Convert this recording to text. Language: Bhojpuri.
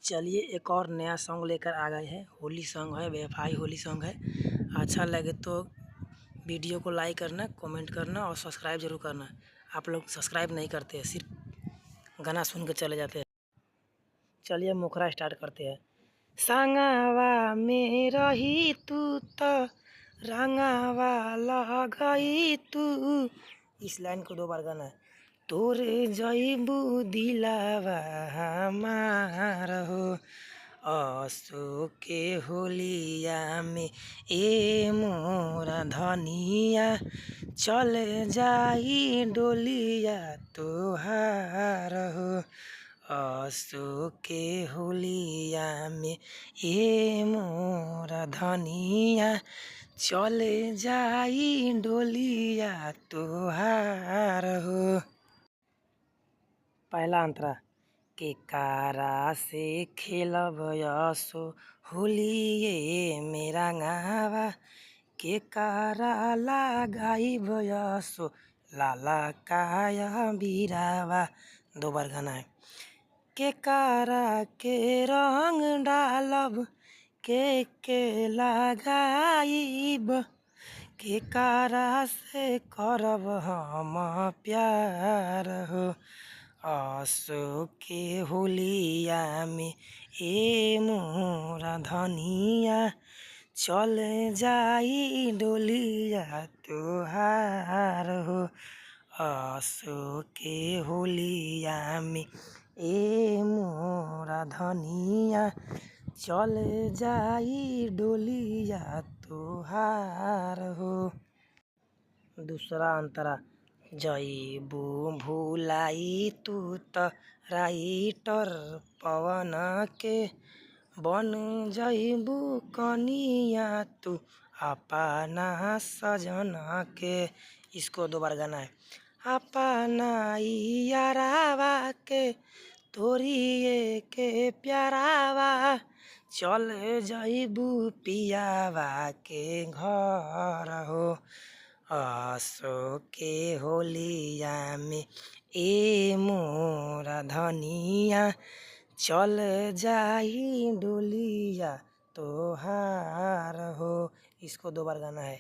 चलिए एक और नया सॉन्ग लेकर आ गए हैं। होली सॉन्ग है, बेवफाई होली सॉन्ग है। अच्छा लगे तो वीडियो को लाइक करना, कमेंट करना और सब्सक्राइब जरूर करना। आप लोग सब्सक्राइब नहीं करते हैं, सिर्फ गाना सुन के चले जाते हैं। चलिए मुखरा स्टार्ट करते हैं। संगवा में रही तू तो रंगवा लगई तू। इस लाइन को 2 बार गाना है। तोरे जईबू दिलावा हमार हो असो के होलिया में ए मोरा धनिया चल जाई डोलिया तोहार हो असो के होलिया में ए मोरा धनिया चल जाई डोलिया तोहार हो। पहला अंतरा के कारा से खेलब असो होलिए मेरा गावा के कारा लगाइब असो लाला काया बीरावा। 2 बार गाना है। के कारा के रंग डालब के लगाइब के कारा से करब हम प्यार हो असो के होलिया में ए मोरा धनिया चल जाई डोलिया तोहार हो असो के होलिया में ए मोरा धनिया चल जाई डोलिया तोहार हो। दूसरा अंतरा जईबू भूलाई तू त राइटर पवन के बन जईबू कनिया तू अपना सजन के। इसको 2 बार गाना है। अपना यारावा के तोरिए के प्यारावा चल जईबू पियावा के घर हो असो के होलिया में ए मोरा धनिया चल जाई डोलिया तोहार हो। इसको 2 बार गाना है।